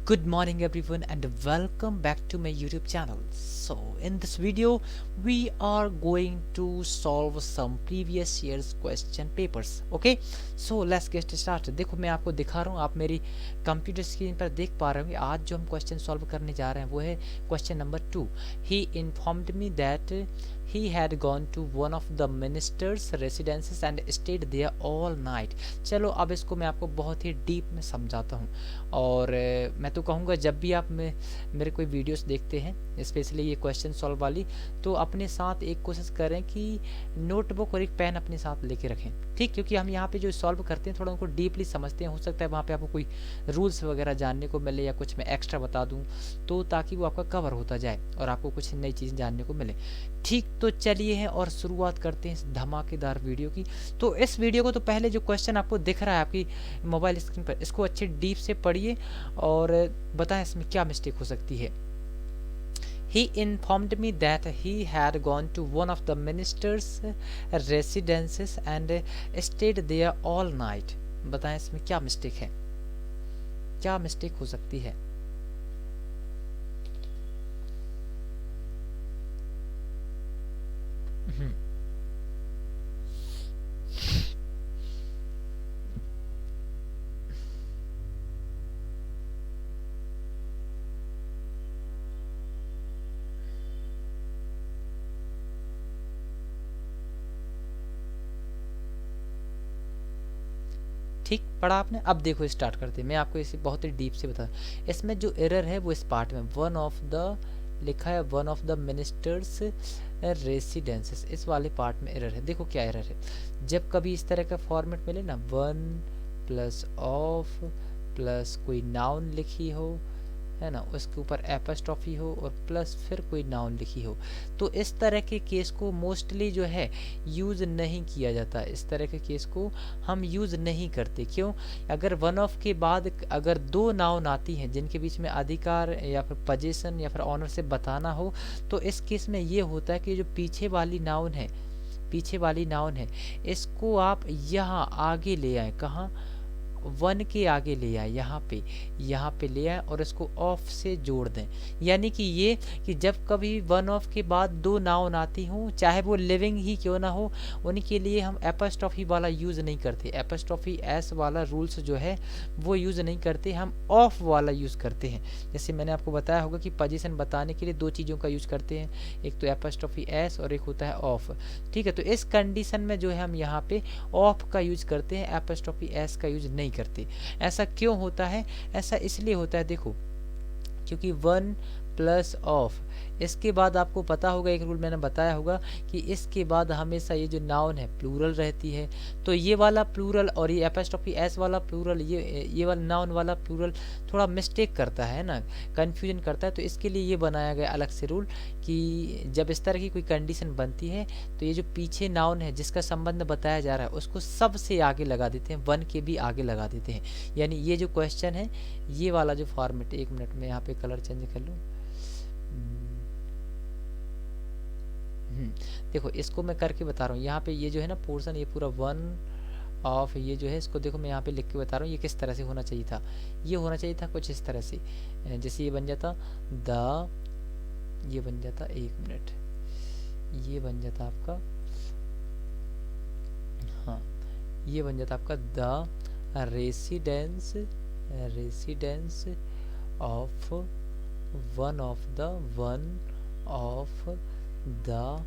Good morning everyone and welcome back to my YouTube channel. So in this video we are going to solve some previous year's question papers. Okay, so let's get started. देखो मैं आपको दिखा रहा हूँ, आप मेरी computer screen पर देख पा रहे होंगे। आज जो हम क्वेश्चन सॉल्व करने जा रहे हैं वो है question number 2। He informed me that he had gone to one of the minister's residences and stayed there all night. चलो अब इसको मैं आपको बहुत ही डीप में समझाता हूँ। और मैं तो कहूँगा जब भी आप मेरे कोई वीडियोस देखते हैं, स्पेशली ये क्वेश्चन सॉल्व वाली, तो अपने साथ एक कोशिश करें कि नोटबुक और एक पेन अपने साथ लेके रखें, ठीक। क्योंकि हम यहाँ पे जो सॉल्व करते हैं थोड़ा उनको डीपली समझते हैं। हो सकता है वहाँ पे आपको कोई रूल्स वगैरह जानने को मिले या कुछ मैं एक्स्ट्रा बता दूँ, तो ताकि वो आपका कवर होता जाए और आपको कुछ नई चीज़ जानने को मिले, ठीक। तो चलिए हैं और शुरुआत करते हैं इस धमाकेदार वीडियो की। तो इस वीडियो को तो पहले जो क्वेश्चन आपको दिख रहा है आपकी मोबाइल स्क्रीन पर, इसको अच्छे डीप से पढ़िए और बताएं इसमें क्या मिस्टेक हो सकती है। He informed me that he had gone to one of the minister's residences and stayed there all night. बताएं इसमें क्या मिस्टेक है, क्या मिस्टेक हो सकती है। ठीक पढ़ा आपने। अब देखो स्टार्ट करते हैं, मैं आपको इसे बहुत ही डीप से बता। इसमें जो एरर है वो इस पार्ट में वन ऑफ द लिखा है, one of the ministers residences, इस वाले पार्ट में एरर है। देखो क्या एरर है। जब कभी इस तरह का फॉर्मेट मिले ना, वन प्लस ऑफ प्लस कोई नाउन लिखी हो, है ना, उसके ऊपर एपस्ट्रॉफी हो और प्लस फिर कोई नाउन लिखी हो, तो इस तरह के केस को मोस्टली जो है यूज़ नहीं किया जाता। इस तरह के केस को हम यूज़ नहीं करते। क्यों? अगर वन ऑफ के बाद अगर दो नाउन आती हैं जिनके बीच में अधिकार या फिर पोजीशन या फिर ऑनर से बताना हो, तो इस केस में ये होता है कि जो पीछे वाली नाउन है, पीछे वाली नाउन है, इसको आप यहाँ आगे ले आए। कहाँ? वन के आगे ले आए, यहाँ पे ले आए और इसको ऑफ से जोड़ दें। यानी कि ये कि जब कभी वन ऑफ के बाद दो नाउन आती हूँ, चाहे वो लिविंग ही क्यों ना हो, उनके लिए हम एपस्ट्रॉफी वाला यूज़ नहीं करते। एपस्ट्रॉफी एस वाला रूल्स जो है वो यूज़ नहीं करते, हम ऑफ वाला यूज़ करते हैं। जैसे मैंने आपको बताया होगा कि पोजीशन बताने के लिए दो चीज़ों का यूज़ करते हैं, एक तो एपस्ट्रॉफी एस और एक होता है ऑफ, ठीक है। तो इस कंडीशन में जो है हम यहाँ पे ऑफ का यूज़ करते हैं, एपस्ट्रॉफी एस का यूज़ नहीं करते। ऐसा क्यों होता है? ऐसा इसलिए होता है, देखो, क्योंकि वन प्लस ऑफ, इसके बाद आपको पता होगा, एक रूल मैंने बताया होगा कि इसके बाद हमेशा ये जो नाउन है प्लूरल रहती है। तो ये वाला प्लूरल और ये एपस्ट्रॉफी एस वाला प्लूरल, ये वाला नाउन वाला प्लूरल थोड़ा मिस्टेक करता है ना, कन्फ्यूजन करता है। तो इसके लिए ये बनाया गया अलग से रूल कि जब इस तरह की कोई कंडीशन बनती है तो ये जो पीछे नाउन है जिसका संबंध बताया जा रहा है उसको सबसे आगे लगा देते हैं, वन के भी आगे लगा देते हैं। यानी ये जो क्वेश्चन है, ये वाला जो फॉर्मेट, एक मिनट में यहाँ पे कलर चेंज कर लूँ। देखो इसको मैं करके बता रहा हूँ। यहाँ पे ये जो है ना पोर्शन, ये पूरा वन ऑफ, ये जो है इसको देखो मैं यहाँ पे लिख के बता रहा हूँ ये किस तरह से होना चाहिए था। ये होना चाहिए था कुछ इस तरह से, जैसे ये बन जाता द, ये बन जाता, एक मिनट, ये बन जाता आपका, हाँ, ये बन जाता आपका the residence, residence of one of the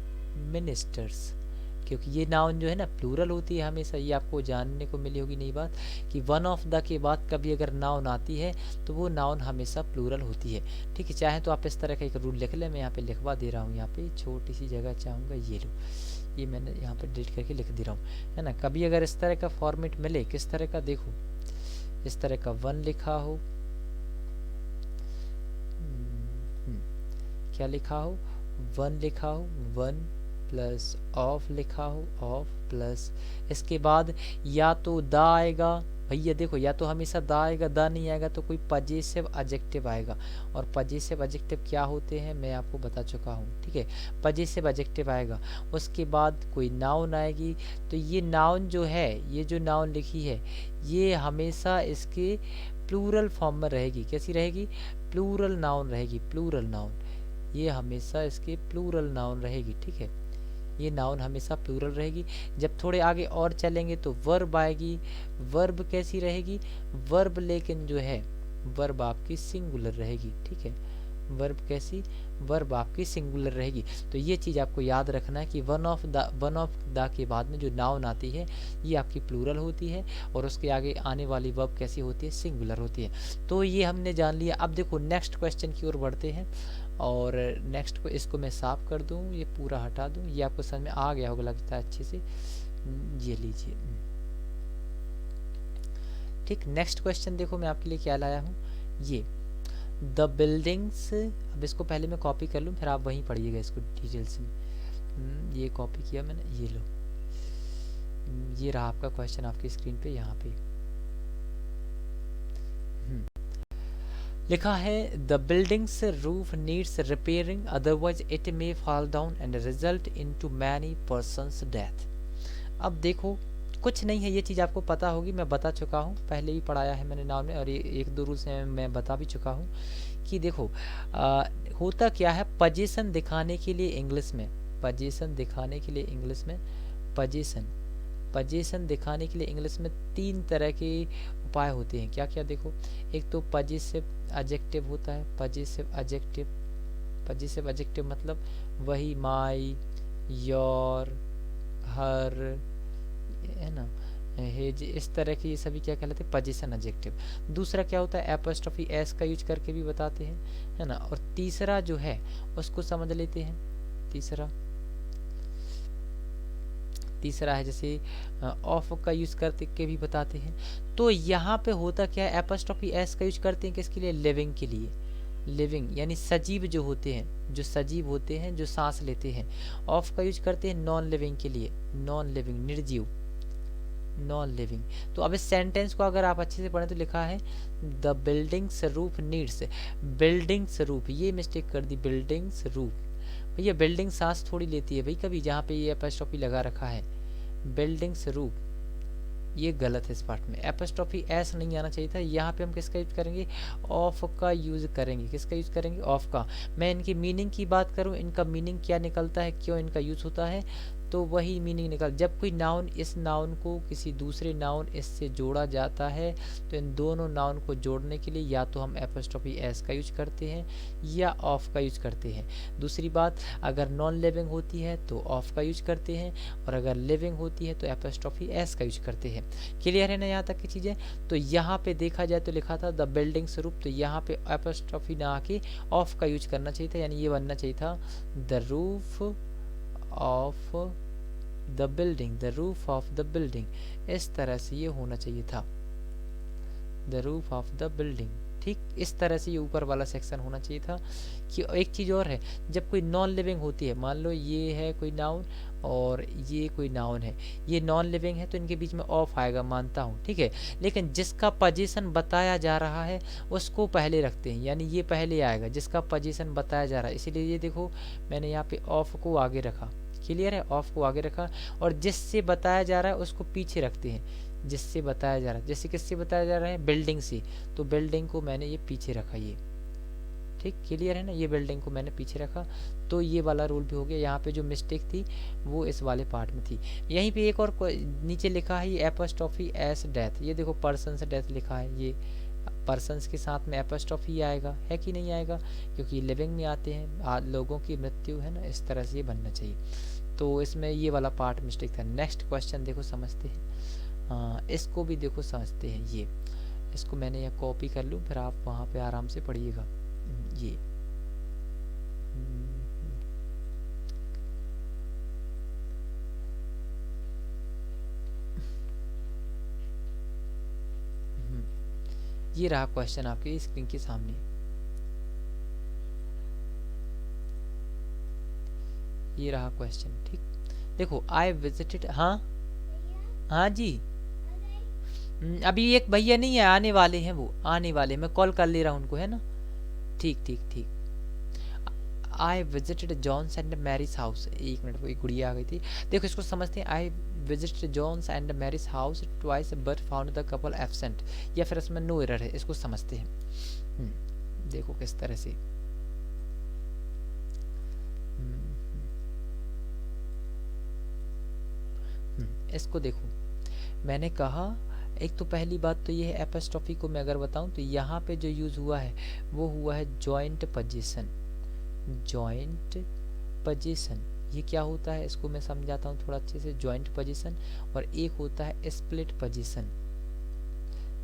ministers. क्योंकि ये नाउन जो है ना प्लूरल होती है हमेशा, ये आपको जानने को मिली होगी नई बात कि वन ऑफ द के बाद कभी अगर नाउन आती है तो वो नाउन हमेशा प्लूरल होती है, ठीक है। चाहे तो आप इस तरह का एक रूल लिख लें, मैं यहाँ पे लिखवा दे रहा हूँ। यहाँ पे छोटी सी जगह चाहूँगा, ये लो, ये मैंने यहाँ पे डिलीट करके लिख दे रहा हूँ, है ना। कभी अगर इस तरह का फॉर्मेट मिले, किस तरह का, देखो इस तरह का वन लिखा हो, क्या लिखा हो, वन लिखा हो, वन प्लस ऑफ लिखा हो, ऑफ प्लस इसके बाद या तो द आएगा, भैया देखो, या तो हमेशा द आएगा, द नहीं आएगा तो कोई पजेसिव एडजेक्टिव आएगा। और पजेसिव एडजेक्टिव क्या होते हैं मैं आपको बता चुका हूँ, ठीक है। पजेसिव एडजेक्टिव आएगा, उसके बाद कोई नाउन आएगी। तो ये नाउन जो है, ये जो नाउन लिखी है, ये हमेशा इसके प्लूरल फॉर्म में रहेगी। कैसी रहेगी? प्लूरल नाउन रहेगी, प्लूरल नाउन। ये हमेशा इसके प्लूरल नाउन रहेगी, ठीक है। ये नाउन हमेशा प्लूरल रहेगी। जब थोड़े आगे और चलेंगे तो वर्ब आएगी। वर्ब कैसी रहेगी? वर्ब लेकिन जो है वर्ब आपकी सिंगुलर रहेगी, ठीक है। वर्ब कैसी? वर्ब आपकी सिंगुलर रहेगी। तो ये चीज़ आपको याद रखना है कि वन ऑफ द के बाद में जो नाउन आती है ये आपकी प्लूरल होती है और उसके आगे आने वाली वर्ब कैसी होती है? सिंगुलर होती है। तो ये हमने जान लिया। अब देखो नेक्स्ट क्वेश्चन की ओर बढ़ते हैं और नेक्स्ट को इसको मैं साफ कर दूं, ये पूरा हटा दूं। ये आपको समझ में आ गया होगा लगता है अच्छे से। ये लीजिए, ठीक। नेक्स्ट क्वेश्चन देखो मैं आपके लिए क्या लाया हूँ। ये द बिल्डिंग्स, अब इसको पहले मैं कॉपी कर लूँ फिर आप वहीं पढ़िएगा इसको डिटेल्स में। ये कॉपी किया मैंने, ये लो। ये रहा आपका क्वेश्चन आपकी स्क्रीन पे, यहाँ पे लिखा है the buildings roof needs repairing otherwise it may fall down and result into many persons death. अब देखो कुछ नहीं है, ये चीज़ आपको पता होगी, मैं बता चुका हूँ, पहले ही पढ़ाया है मैंने नाउन में, और ये एक दो रूल्स में मैं बता भी चुका हूँ कि देखो होता क्या है। पोजीशन दिखाने के लिए इंग्लिश में, पोजीशन दिखाने के लिए इंग्लिश में, पोजीशन दिखाने के लिए इंग्लिश में 3 तरह के उपाय होते हैं। क्या क्या? देखो, एक तो पॉजिटिव एडजेक्टिव होता है। पॉजिटिव एडजेक्टिव, पॉजिटिव एडजेक्टिव मतलब वही माई, योर, हर, है ना, हेज, इस तरह के ये सभी क्या कहलाते हैं? Position adjective. दूसरा क्या होता है? एपोस्ट्रोफी एस का यूज करके भी बताते हैं, है ना। और तीसरा जो है उसको समझ लेते हैं। तीसरा है जैसे ऑफ का यूज करके के भी बताते हैं। तो यहाँ पे होता क्या है? एपोस्ट्रोफी एस का यूज करते हैं किसके लिए? लिविंग के लिए। लिविंग यानी सजीव जो होते हैं, जो सजीव होते हैं, जो सांस लेते हैं। ऑफ का यूज करते हैं नॉन लिविंग के लिए, नॉन लिविंग, निर्जीव, नॉन लिविंग। तो अब इस सेंटेंस को अगर आप अच्छे से पढ़ें तो लिखा है the buildings roof needs, buildings roof, ये मिस्टेक कर दी, बिल्डिंग्स रूफ। भैया बिल्डिंग सांस थोड़ी लेती है भाई कभी, जहाँ पे ये एपोस्ट्रोफी लगा रखा है, बिल्डिंग्स रूफ, ये गलत है। इस पार्ट में एपोस्ट्रोफी एस नहीं आना चाहिए था। यहाँ पे हम किसका यूज करेंगे? ऑफ का यूज करेंगे। किसका यूज करेंगे? ऑफ का। मैं इनकी मीनिंग की बात करूँ, इनका मीनिंग क्या निकलता है, क्यों इनका यूज होता है, तो वही मीनिंग निकल, जब कोई नाउन इस नाउन को किसी दूसरे नाउन इससे जोड़ा जाता है तो इन दोनों नाउन को जोड़ने के लिए या तो हम एपोस्ट्रोफी एस का यूज करते हैं या ऑफ का यूज करते हैं। दूसरी बात, अगर नॉन लिविंग होती है तो ऑफ का यूज करते हैं और अगर लिविंग होती है तो एपोस्ट्रोफी एस का यूज करते हैं। क्लियर है ना यहाँ तक की चीज़ें? तो यहाँ पे देखा जाए तो लिखा था द बिल्डिंग्स रूफ, तो यहाँ पे एपोस्ट्रोफी ना आके ऑफ का यूज करना चाहिए था, यानी ये बनना चाहिए था the roof of the building, the roof of the building. इस तरह से ये होना चाहिए था, the roof of the building. ठीक, इस तरह से ये ऊपर वाला सेक्शन होना चाहिए था। कि एक चीज़ और है, जब कोई नॉन लिविंग होती है, मान लो ये है कोई नाउन और ये कोई नाउन है, ये नॉन लिविंग है तो इनके बीच में ऑफ आएगा, मानता हूँ, ठीक है। लेकिन जिसका पोजीशन बताया जा रहा है उसको पहले रखते हैं, यानी ये पहले आएगा जिसका पोजीशन बताया जा रहा है। इसीलिए ये देखो मैंने यहाँ पे ऑफ को आगे रखा। क्लियर है? ऑफ को आगे रखा और जिससे बताया जा रहा है उसको पीछे रखते हैं। जिससे बताया जा रहा है, जैसे किससे बताया जा रहा है? बिल्डिंग से, तो बिल्डिंग को मैंने ये पीछे रखा, ये ठीक। क्लियर है ना? ये बिल्डिंग को मैंने पीछे रखा, तो ये वाला रूल भी हो गया। यहाँ पे जो मिस्टेक थी वो इस वाले पार्ट में थी। यहीं पे एक और नीचे लिखा है ये एपोस्ट्रोफी एस डेथ, ये देखो पर्सन से डेथ लिखा है, ये पर्सन्स के साथ में एपोस्ट्रोफी आएगा, है कि नहीं आएगा? क्योंकि लिविंग में आते हैं, लोगों की मृत्यु है ना, इस तरह से ये बनना चाहिए। तो इसमें ये वाला पार्ट मिस्टेक था। नेक्स्ट क्वेश्चन देखो समझते हैं, इसको भी देखो समझते हैं। ये इसको मैंने यहाँ कॉपी कर लूँ, फिर आप वहाँ पे आराम से पढ़िएगा। ये ये रहा क्वेश्चन आपके स्क्रीन के सामने। ये रहा क्वेश्चन, ठीक। देखो आई विजिटेड, हाँ हाँ जी, अभी एक भैया नहीं है, आने वाले हैं, वो आने वाले, मैं कॉल कर ले रहा हूँ उनको, है ना। ठीक ठीक ठीक। I visited John's and Mary's house. एक मिनट, वो एक गुड़िया आ गई थी। देखो इसको समझते हैं। I visit John's and Mary's house twice but found the couple absent, या फिर इसमें नो एरर है, इसको समझते हैं। देखो किस तरह से इसको देखो, मैंने कहा एक तो पहली बात तो ये है एपोस्ट्रोफी को मैं अगर बताऊं तो यहाँ पे जो यूज हुआ है वो हुआ है जॉइंट पोजीशन। जॉइंट पोजीशन ये क्या होता है इसको मैं समझाता हूँ थोड़ा अच्छे से। जॉइंट पोजीशन और एक होता है split position.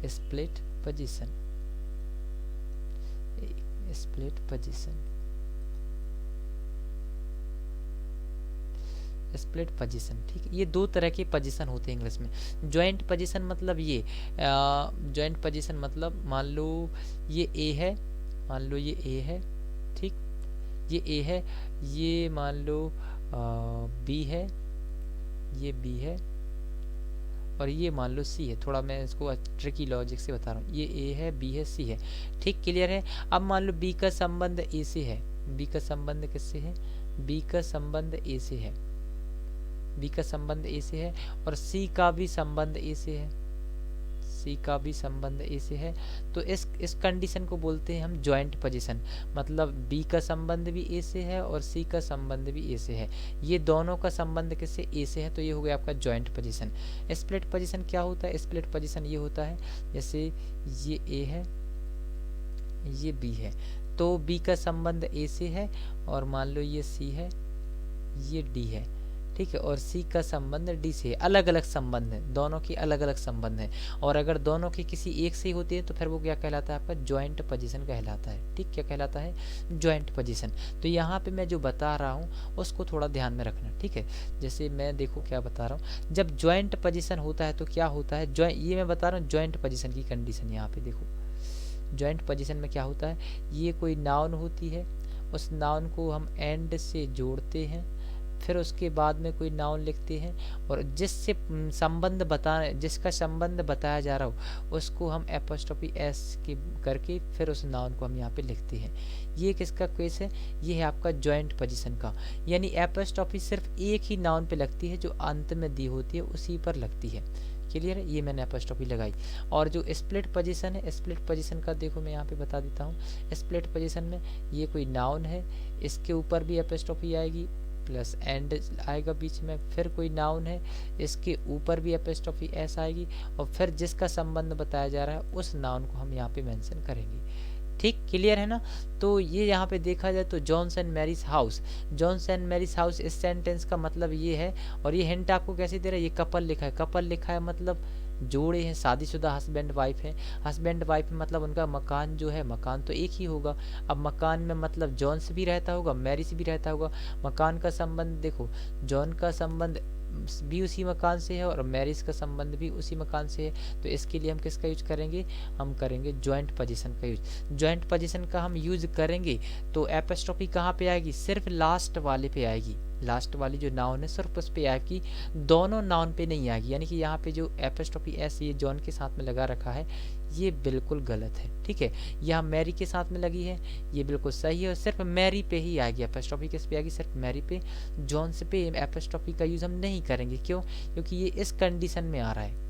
Split position, split position, split position, ठीक है। ये दो तरह के पोजीशन होते हैं इंग्लिश में। जॉइंट पोजीशन मतलब ये जॉइंट पोजीशन मतलब मान लो ये ए है, मान लो ये ए है, ठीक, ये ए है, ये मान लो बी है, ये बी है, और ये मान लो सी है। थोड़ा मैं इसको ट्रिकी लॉजिक से बता रहा हूँ। ये ए है, बी है, सी है, ठीक, क्लियर है। अब मान लो बी का संबंध ए से है, बी का संबंध किससे है, बी का संबंध ए से है, बी का संबंध ए से है, और सी का भी संबंध ए से है, सी का भी संबंध ए से है। तो इस कंडीशन को बोलते हैं हम जॉइंट पोजीशन। मतलब बी का संबंध भी ए से है और सी का संबंध भी ए से है, ये दोनों का संबंध किससे, ए से है, तो ये हो गया आपका जॉइंट पोजीशन। स्प्लिट पोजीशन क्या होता है, स्प्लिट पोजीशन ये होता है जैसे ये ए है, ये बी है, तो बी का संबंध ए से है, और मान लो ये सी है, ये डी है, ठीक है, और सी का संबंध डी से है। अलग अलग संबंध है, दोनों की अलग अलग संबंध है, और अगर दोनों की किसी एक से ही होती है तो फिर वो क्या कहलाता है, आपका जॉइंट पोजीशन कहलाता है, ठीक, क्या कहलाता है, जॉइंट पोजीशन। तो यहाँ पे मैं जो बता रहा हूँ उसको थोड़ा ध्यान में रखना, ठीक है। जैसे मैं देखो क्या बता रहा हूँ, जब जॉइंट पोजीशन होता है तो क्या होता है, ये मैं बता रहा हूँ जॉइंट पोजीशन की कंडीशन। यहाँ पे देखो जॉइंट पोजीशन में क्या होता है, ये कोई नाउन होती है, उस नाउन को हम एंड से जोड़ते हैं, फिर उसके बाद में कोई नाउन लिखते हैं, और जिससे संबंध जिसका संबंध बताया जा रहा हो उसको हम एपोस्ट्रोफी एस की करके फिर उस नाउन को हम यहाँ पे लिखते हैं। ये किसका केस है, ये है आपका जॉइंट पोजीशन का। यानी एपोस्ट्रोफी सिर्फ एक ही नाउन पे लगती है जो अंत में दी होती है, उसी पर लगती है, क्लियर है। ये मैंने एपोस्ट्रोफी लगाई। और जो स्प्लिट पोजीशन है, स्प्लिट पोजीशन का देखो मैं यहाँ पे बता देता हूँ। स्प्लिट पोजीशन में ये कोई नाउन है, इसके ऊपर भी एपोस्ट्रोफी आएगी, प्लस एंड आएगा बीच में, फिर कोई नाउन है, इसके ऊपर भी एपोस्ट्रोफी एस आएगी, और फिर जिसका संबंध बताया जा रहा है उस नाउन को हम यहाँ पे मेंशन करेंगे, ठीक, क्लियर है ना। तो ये यहाँ पे देखा जाए तो John's and Mary's house, John's and Mary's house इस सेंटेंस का मतलब ये है, और ये हिंट आपको कैसे दे रहा है, ये कपल लिखा है, कपल लिखा है मतलब जोड़े हैं, शादीशुदा हस्बैंड वाइफ है। हस्बैंड वाइफ मतलब उनका मकान जो है, मकान तो एक ही होगा। अब मकान में मतलब जॉन्स भी रहता होगा, मैरिज भी रहता होगा। मकान का संबंध देखो, जॉन का संबंध भी उसी मकान से है और मैरिज का संबंध भी उसी मकान से है, तो इसके लिए हम किसका यूज करेंगे, हम करेंगे जॉइंट पोजीशन का यूज। जॉइंट पोजीशन का हम यूज करेंगे तो एपोस्ट्रोफी कहाँ पे आएगी, सिर्फ लास्ट वाले पे आएगी, लास्ट वाली जो नाउन है सिर्फ उस पे आएगी, दोनों नाउन पे नहीं आएगी। यानी कि यहाँ पे जो एपोस्ट्रोफी एस ये जॉन के साथ में लगा रखा है ये बिल्कुल गलत है, ठीक है। यहाँ मैरी के साथ में लगी है, ये बिल्कुल सही है, और सिर्फ मैरी पे ही आएगी एपोस्ट्रोफी, किस पे आएगी, सिर्फ मैरी पे। जॉन्स पे एपोस्ट्रोफी का यूज हम नहीं करेंगे, क्यों, क्योंकि ये इस कंडीशन में आ रहा है,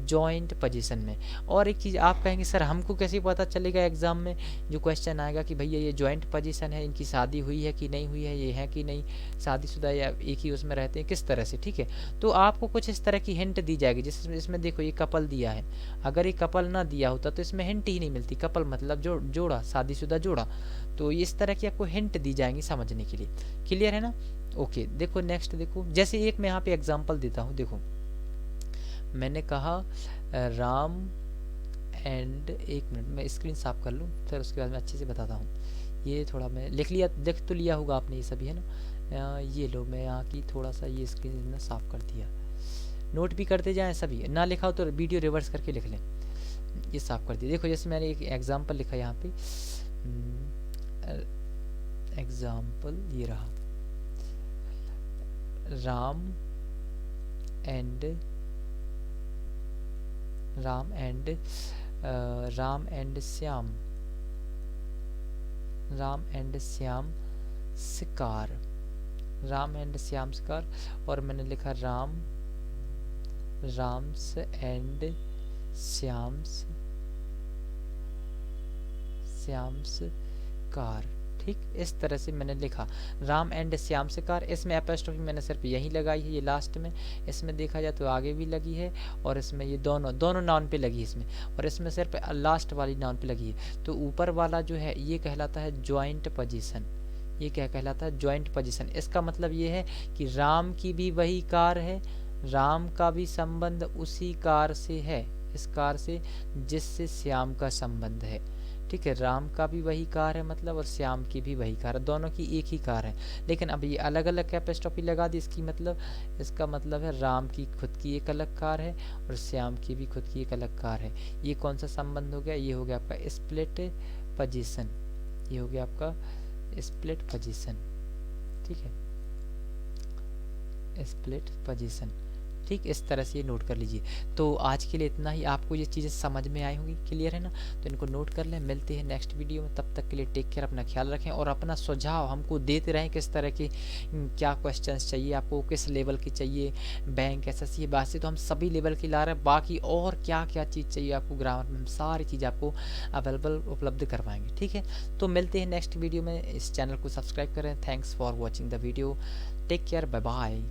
जॉइंट पोजीशन में। और एक चीज़ आप कहेंगे सर हमको कैसे पता चलेगा, एग्जाम में जो क्वेश्चन आएगा कि भैया ये जॉइंट पोजीशन है, इनकी शादी हुई है कि नहीं हुई है, ये है कि नहीं शादीशुदा या एक ही उसमें रहते हैं, किस तरह से, ठीक है। तो आपको कुछ इस तरह की हिंट दी जाएगी, जिसमें इसमें देखो ये कपल दिया है, अगर ये कपल ना दिया होता तो इसमें हिंट ही नहीं मिलती। कपल मतलब जोड़ा, शादीशुदा जोड़ा, तो इस तरह की आपको हिंट दी जाएंगी समझने के लिए, क्लियर है ना। ओके, देखो नेक्स्ट देखो, जैसे एक मैं यहाँ पे एग्जाम्पल देता हूँ। देखो मैंने कहा राम एंड, एक मिनट मैं स्क्रीन साफ कर लूँ फिर उसके बाद मैं अच्छे से बताता हूँ। ये थोड़ा मैं लिख तो लिया होगा आपने ये सभी, है ना। ये लो मैं यहाँ की थोड़ा सा ये स्क्रीन में साफ कर दिया, नोट भी करते जाएं सभी, ना लिखा हो तो वीडियो रिवर्स करके लिख लें। ये साफ कर दिया। देखो जैसे मैंने एक एग्जाम्पल लिखा यहाँ पे, एग्जाम्पल ये रहा, राम एंड श्याम, राम एंड श्याम शिकार, राम एंड श्याम शिकार, और मैंने लिखा राम राम्स एंड श्याम्स कार। ठीक, इस तरह से मैंने लिखा राम एंड श्याम से कार। इसमें एपोस्ट्रोफी मैंने सिर्फ यहीं लगाई है, ये लास्ट में। इसमें देखा जाए तो आगे भी लगी है, और इसमें ये दोनों नाउन पे लगी है इसमें, और इसमें सिर्फ लास्ट वाली नाउन पे लगी है। तो ऊपर वाला जो है ये कहलाता है जॉइंट पोजीशन। ये क्या कहलाता है? Joint position. इसका मतलब ये है कि राम की भी वही कार है, राम का भी संबंध उसी कार से है, इस कार से जिससे श्याम का संबंध है। ठीक है, राम का भी वही कार है मतलब, और श्याम की भी वही कार है, दोनों की एक ही कार है। लेकिन अब ये अलग अलग एपोस्ट्रोफी लगा दी, इसका मतलब है राम की खुद की एक अलग कार है और श्याम की भी खुद की एक अलग कार है। ये कौन सा संबंध हो गया? ये हो गया आपका स्प्लिट पोजीशन। ये हो गया आपका स्प्लिट पोजीशन। ठीक है, स्प्लिट पोजीशन। ठीक, इस तरह से ये नोट कर लीजिए। तो आज के लिए इतना ही। आपको ये चीज़ें समझ में आई होंगी, क्लियर है ना? तो इनको नोट कर लें। मिलते हैं नेक्स्ट वीडियो में, तब तक के लिए टेक केयर, अपना ख्याल रखें और अपना सुझाव हमको देते रहें, किस तरह के क्या क्वेश्चंस चाहिए आपको, किस लेवल की चाहिए, बैंक एसएससी बात से तो हम सभी लेवल की ला रहे हैं। बाकी और क्या क्या चीज़ चाहिए आपको ग्रामर में, हम सारी चीज़ आपको अवेलेबल उपलब्ध करवाएंगे। ठीक है, तो मिलते हैं नेक्स्ट वीडियो में। इस चैनल को सब्सक्राइब करें। Thanks for watching the video. Take care, bye bye.